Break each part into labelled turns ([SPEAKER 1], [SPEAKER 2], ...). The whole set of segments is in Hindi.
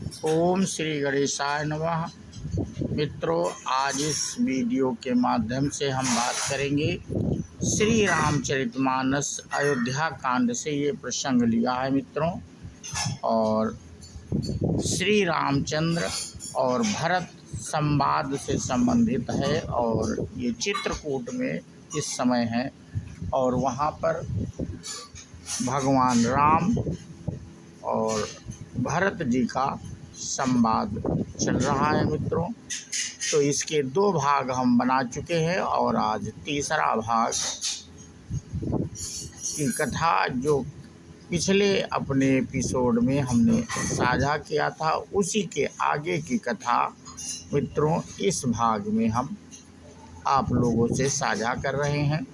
[SPEAKER 1] ओम श्री गणेशाय नमः। मित्रों, आज इस वीडियो के माध्यम से हम बात करेंगे श्री रामचरितमानस अयोध्या कांड से ये प्रसंग लिया है मित्रों। और श्री रामचंद्र और भरत संवाद से संबंधित है और ये चित्रकूट में इस समय है और वहाँ पर भगवान राम और भरत जी का संवाद चल रहा है मित्रों। तो इसके दो भाग हम बना चुके हैं और आज तीसरा भाग की कथा जो पिछले अपने एपिसोड में हमने साझा किया था उसी के आगे की कथा मित्रों इस भाग में हम आप लोगों से साझा कर रहे हैं।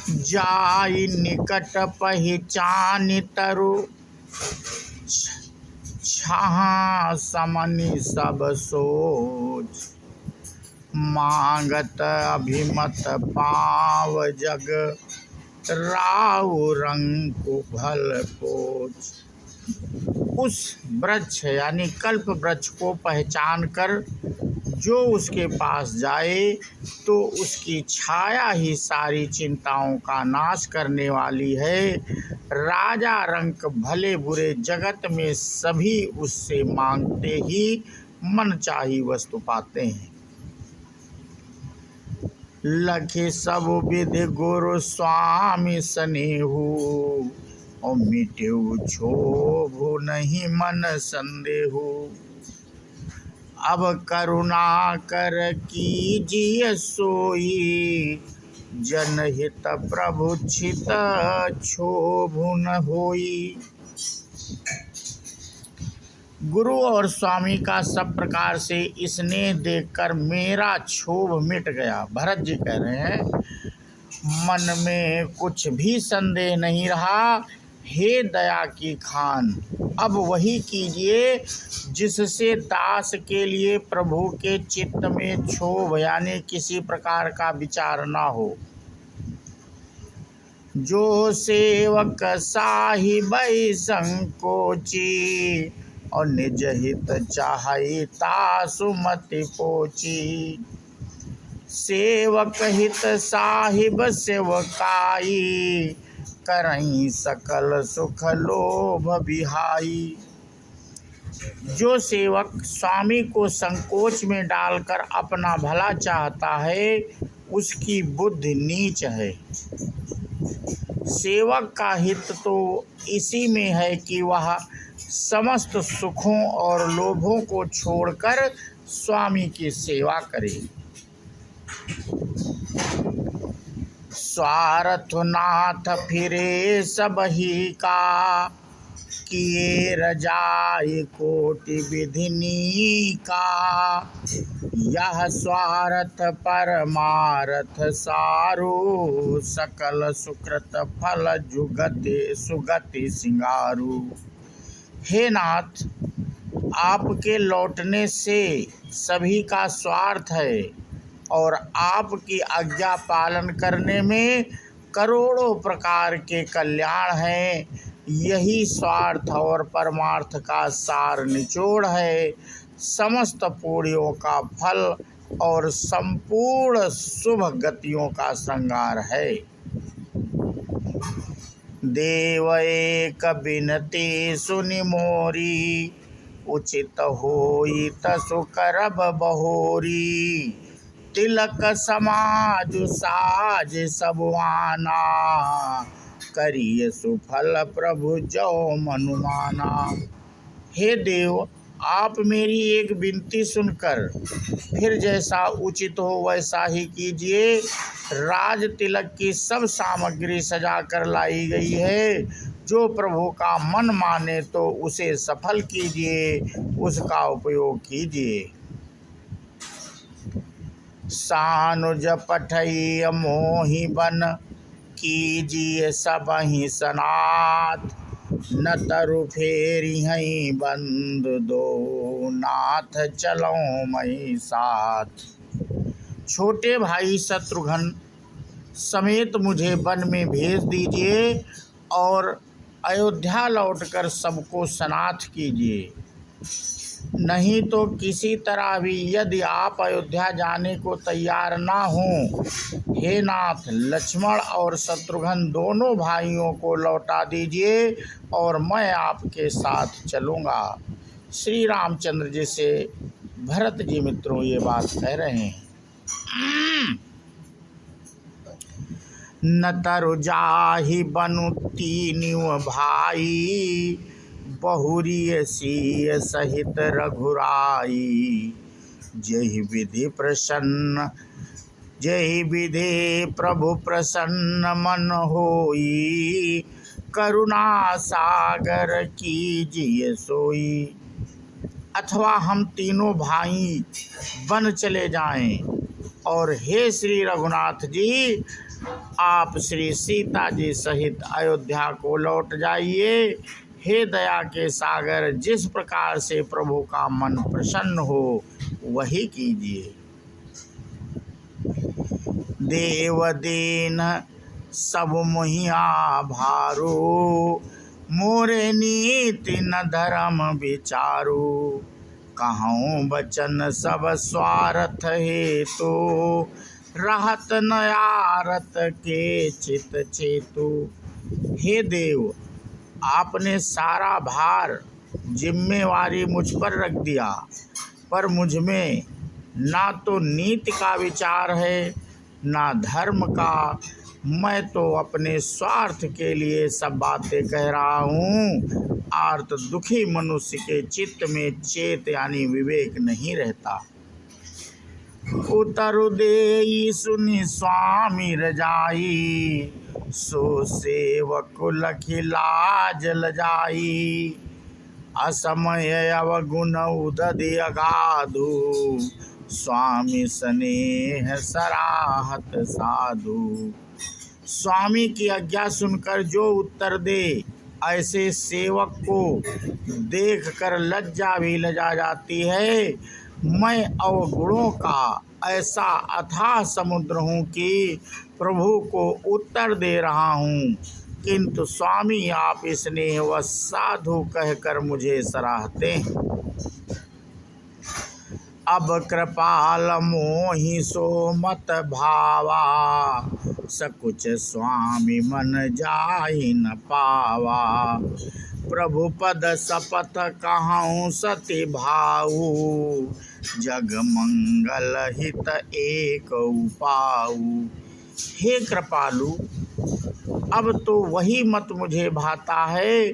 [SPEAKER 1] जाई निकट पहिचान तरु छहाँ समनि सब सोच, मांगत अभिमत पाव जग राउ रंग भल पोच। उस वृक्ष यानी कल्प वृक्ष को पहचान कर जो उसके पास जाए तो उसकी छाया ही सारी चिंताओं का नाश करने वाली है। राजा रंक भले बुरे जगत में सभी उससे मांगते ही मनचाही वस्तु पाते हैं। लखे सब विधि गुरु स्वामी स्नेहु, और मिटेउ क्षोभु नहीं मन संदेहु। अब करुणा कर कीजिए सोई, जनहित प्रभु छित क्षोभु न होई। गुरु और स्वामी का सब प्रकार से स्नेह देखकर मेरा क्षोभ मिट गया। भरत जी कह रहे हैं मन में कुछ भी संदेह नहीं रहा। हे दया की खान, अब वही कीजिए जिससे दास के लिए प्रभु के चित्त में क्षोभ यानी किसी प्रकार का विचार ना हो। जो सेवक साहिब संकोची, और निज हित चाहि तासु मति पोची। सेवक हित साहिब सेवकाई, करहीं सकल सुख लोभ बिहाई। जो सेवक स्वामी को संकोच में डालकर अपना भला चाहता है उसकी बुद्धि नीच है। सेवक का हित तो इसी में है कि वह समस्त सुखों और लोभों को छोड़कर स्वामी की सेवा करे। स्वार्थ नाथ फिरे सबही का, किए रजाई कोटि विधिनी का। यह स्वार्थ परमार्थ सारू, सकल सुकृत फल जुगति सुगति सिंगारू। हे नाथ, आपके लौटने से सभी का स्वार्थ है और आपकी आज्ञा पालन करने में करोड़ों प्रकार के कल्याण हैं। यही स्वार्थ और परमार्थ का सार निचोड़ है। समस्त पुण्यों का फल और संपूर्ण शुभ गतियों का श्रृंगार है। देव एक बिनती सुनि मोरी, उचित होई तसु करब बहोरी। तिलक समाज साज सब आना, करिए सुफल प्रभु जो मनुमाना। हे देव, आप मेरी एक विनती सुनकर फिर जैसा उचित हो वैसा ही कीजिए। राज तिलक की सब सामग्री सजा कर लाई गई है। जो प्रभु का मन माने तो उसे सफल कीजिए, उसका उपयोग कीजिए। सानुज पठई मोहि बन, कीजिए सबहि सनाथ। न तरु फेरी हई बंधु दो, नाथ चलो मई साथ। छोटे भाई शत्रुघ्न समेत मुझे वन में भेज दीजिए और अयोध्या लौटकर सबको सनाथ कीजिए, नहीं तो किसी तरह भी यदि आप अयोध्या जाने को तैयार ना हों, हे नाथ लक्ष्मण और शत्रुघ्न दोनों भाइयों को लौटा दीजिए और मैं आपके साथ चलूँगा। श्री रामचंद्र जी से भरत जी मित्रों ये बात कह रहे हैं। न तरु जाहि बनु तीनिव भाई, बहुरीय सीय सहित रघुराई। जहि विधि प्रभु प्रसन्न मन होई, करुणा सागर कीजिए सोई। अथवा हम तीनों भाई बन चले जाएं, और हे श्री रघुनाथ जी आप श्री सीता जी सहित अयोध्या को लौट जाइए। हे दया के सागर, जिस प्रकार से प्रभु का मन प्रसन्न हो वही कीजिए। देव दीन सब मोहिया भारू, मोरे नीति न धर्म विचारू। कहूँ बचन सब स्वार्थ हेतु, रहत न आरत के चित चेतु। हे देव, आपने सारा भार जिम्मेवारी मुझ पर रख दिया, पर मुझ में ना तो नीति का विचार है ना धर्म का। मैं तो अपने स्वार्थ के लिए सब बातें कह रहा हूँ। आर्त दुखी मनुष्य के चित्त में चेत यानी विवेक नहीं रहता। उतरु देई सुनि स्वामी रजाई, सो सेवक लखि लाज लजाई। असमय अवगुण उदधि अगाधु, स्वामी स्नेह सराहत साधु। स्वामी की आज्ञा सुनकर जो उत्तर दे, ऐसे सेवक को देखकर लज्जा भी लजा जाती है। मैं अवगुणों का ऐसा अथाह समुद्र हूँ कि प्रभु को उत्तर दे रहा हूँ, किंतु स्वामी आप स्नेह व साधु कहकर मुझे सराहते हैं। अब कृपाल मोहि सो मत भावा, सकुच स्वामी मन जाहि न पावा। प्रभु पद शपथ कहूँ सति भाऊ, जग मंगल हित एक उपाऊ। हे कृपालु, अब तो वही मत मुझे भाता है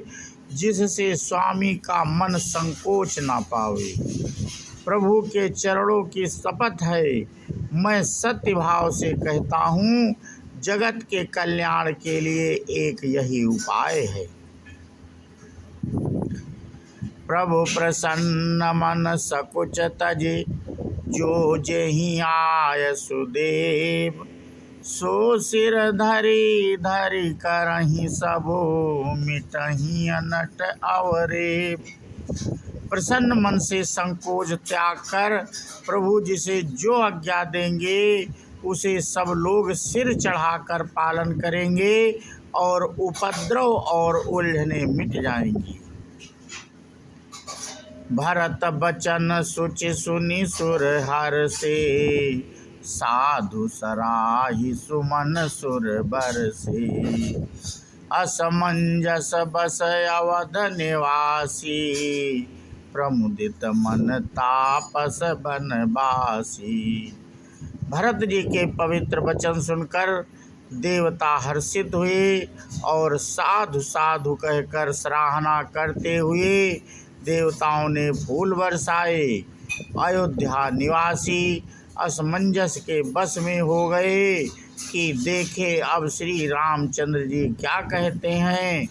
[SPEAKER 1] जिससे स्वामी का मन संकोच ना पावे। प्रभु के चरणों की शपथ है, मैं सत्य भाव से कहता हूँ, जगत के कल्याण के लिए एक यही उपाय है। प्रभु प्रसन्न मन सकुच तजे, जो जेहि आय सुदेव। सो सिर धरि धरि करहि सबो, मिटहि अनट अवरेप। प्रसन्न मन से संकोच त्याग कर प्रभु जिसे जो आज्ञा देंगे उसे सब लोग सिर चढ़ाकर पालन करेंगे और उपद्रव और उलझने मिट जाएंगी। भरत बचन सुचि सुनि सुर हर से, साधु सराहि सुमन सुर बर से। असमंजस बस अवध निवासी, प्रमुदित मन तापस बनवासी। भरत जी के पवित्र वचन सुनकर देवता हर्षित हुए और साधु साधु कहकर सराहना करते हुए देवताओं ने फूल बरसाए। अयोध्या निवासी असमंजस के बस में हो गए कि देखे अब श्री रामचंद्र जी क्या कहते हैं।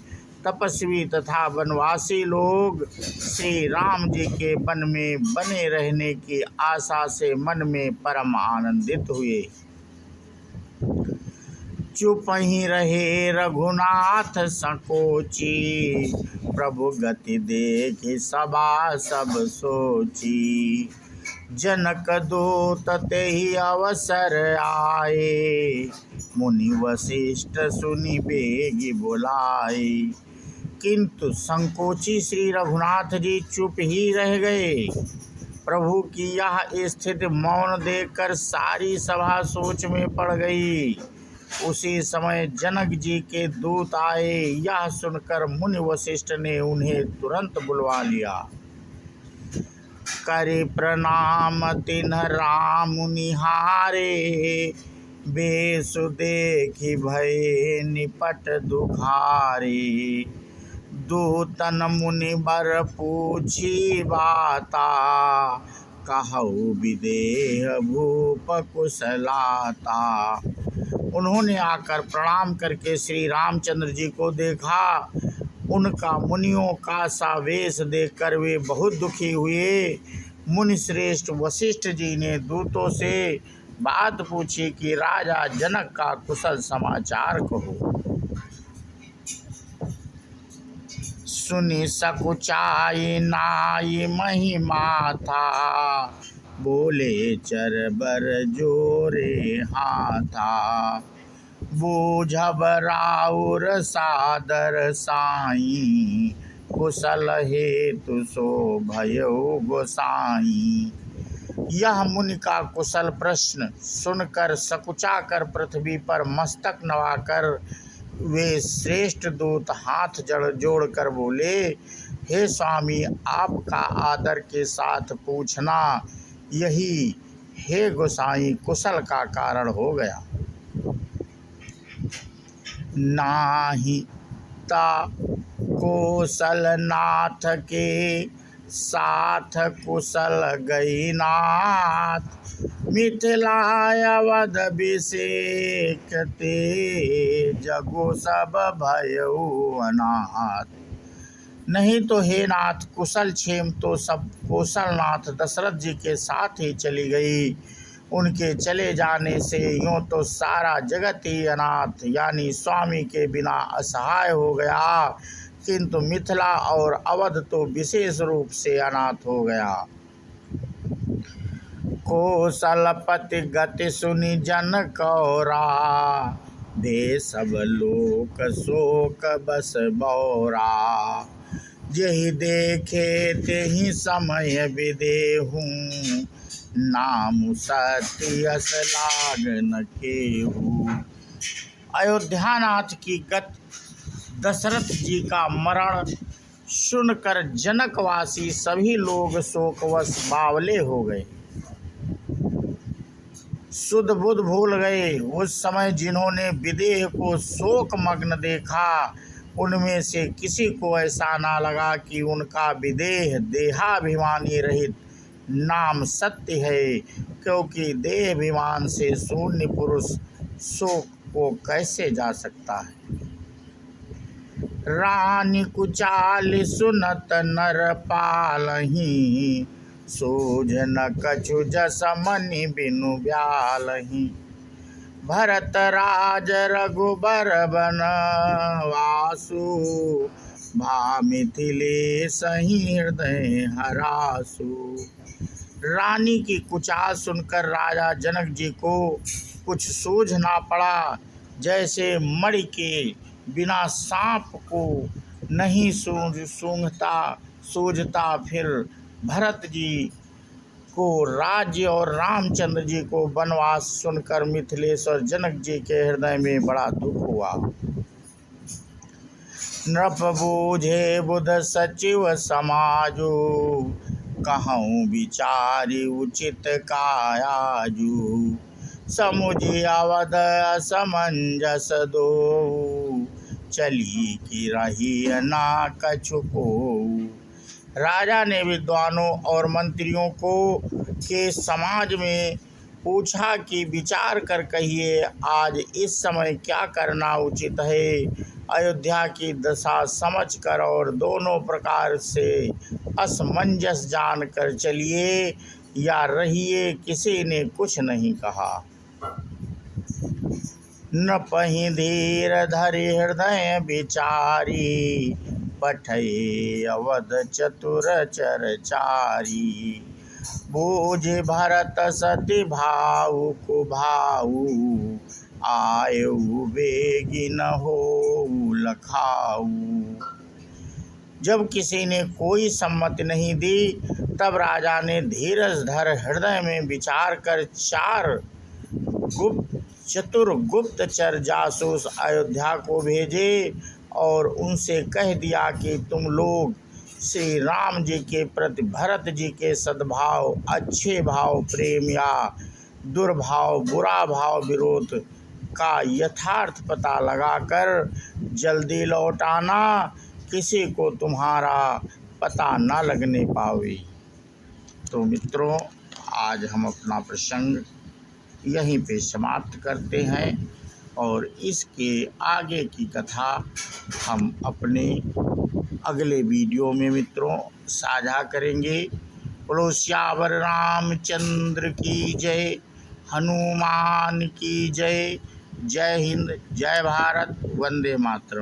[SPEAKER 1] तपस्वी तथा वनवासी लोग श्री राम जी के वन में बने रहने की आशा से मन में परम आनंदित हुए। चुप ही रहे रघुनाथ संकोची, प्रभु गति देखि सभा सब सोची। जनक दूत तेहि अवसर आए, मुनि वशिष्ठ सुनि बेगी बुलाए। किंतु संकोची श्री रघुनाथ जी चुप ही रह गए। प्रभु की यह स्थिति मौन देखकर सारी सभा सोच में पड़ गई। उसी समय जनक जी के दूत आए। यह सुनकर मुनि वशिष्ठ ने उन्हें तुरंत बुलवा लिया। करे प्रणाम तिन्ह राम निहारे, बेसु देखि भय निपट दुखारे। दूतन मुनि बर पूछी बाता, कहु विदेह भूप कुशलाता। उन्होंने आकर प्रणाम करके श्री रामचंद्र जी को देखा। उनका मुनियों का सा वेश देखकर वे बहुत दुखी हुए। मुनि श्रेष्ठ वशिष्ठ जी ने दूतों से बात पूछी कि राजा जनक का कुशल समाचार कहो। सुनि सकुचाई नाई महिमा था, बोले चरबर जोरे हाथा। बूझब राउर सादर साई, कुशल हेतु सो भयो गोसाई। यह मुनि का कुशल प्रश्न सुनकर सकुचा कर पृथ्वी पर मस्तक नवाकर वे श्रेष्ठ दूत हाथ जोड़कर बोले, हे स्वामी, आपका आदर के साथ पूछना यही हे गोसाई कुशल का कारण हो गया। नाही ता कौशल नाथ के साथ कुशल गई नाथ, मिथिला अवध अभिषेक ते जगो सब भयउ अनाथ। नहीं तो हे नाथ, कुशल क्षेम तो सब कौशल नाथ दशरथ जी के साथ ही चली गई। उनके चले जाने से यूँ तो सारा जगत ही अनाथ यानी स्वामी के बिना असहाय हो गया, किंतु मिथिला और अवध तो विशेष रूप से अनाथ हो गया। कौशलपति गति सुनि जन कौरा, दे सब लोक शोक बस बौरा। जेहि देखे तेहि समय विदेहु, नाम सत्य यस लाग न केहू। अयोध्यानाथ की गति दशरथ जी का मरण सुनकर जनकवासी सभी लोग शोकवश बावले हो गए, शुद्ध बुद्ध भूल गए। उस समय जिन्होंने विदेह को शोक मग्न देखा, उनमें से किसी को ऐसा ना लगा कि उनका विदेह देहाभिमानी रहित नाम सत्य है, क्योंकि देहाभिमान से शून्य पुरुष शोक को कैसे जा सकता है। रानी कुचाल सुनत नर पालही, सूझ न कछु जस मनि बिनु ब्यालही। भरत राज रघुबर बनवासु, भा मिथिलेश हृदय हरासु। रानी की कुचाल सुनकर राजा जनक जी को कुछ सूझ ना पड़ा। जैसे मणि के बिना सांप को नहीं सूझता, फिर भरत जी को राज्य और रामचंद्र जी को वनवास सुनकर मिथिलेश और जनक जी के हृदय में बड़ा दुख हुआ। नृप बूझे बुध सचिव समाजु, कहूँ विचारी उचित कायाजू। समुझि अवध असमंजस दो, चली की रही ना कछु को। राजा ने विद्वानों और मंत्रियों को के समाज में पूछा कि विचार कर कहिए, आज इस समय क्या करना उचित है। अयोध्या की दशा समझकर और दोनों प्रकार से असमंजस जानकर चलिए या रहिए। किसी ने कुछ नहीं कहा। न पहि धीर धरि हृदय विचारी, पठै अवध चतुर चरचारी। बूझ भरत सति भाऊ कुभाऊ, आयु बेगी न हो लखाऊ। जब किसी ने कोई सम्मति नहीं दी, तब राजा ने धीरज धर हृदय में विचार कर 4 चतुर गुप्तचर जासूस अयोध्या को भेजे और उनसे कह दिया कि तुम लोग श्री राम जी के प्रति भरत जी के सद्भाव, अच्छे भाव प्रेम या दुर्भाव बुरा भाव विरोध का यथार्थ पता लगाकर जल्दी लौट आना, किसी को तुम्हारा पता न लगने पावे। तो मित्रों, आज हम अपना प्रसंग यहीं पे समाप्त करते हैं और इसके आगे की कथा हम अपने अगले वीडियो में मित्रों साझा करेंगे। बोलो सियावर रामचंद्र की जय, हनुमान की जय। जय हिंद, जय भारत, वंदे मातरम।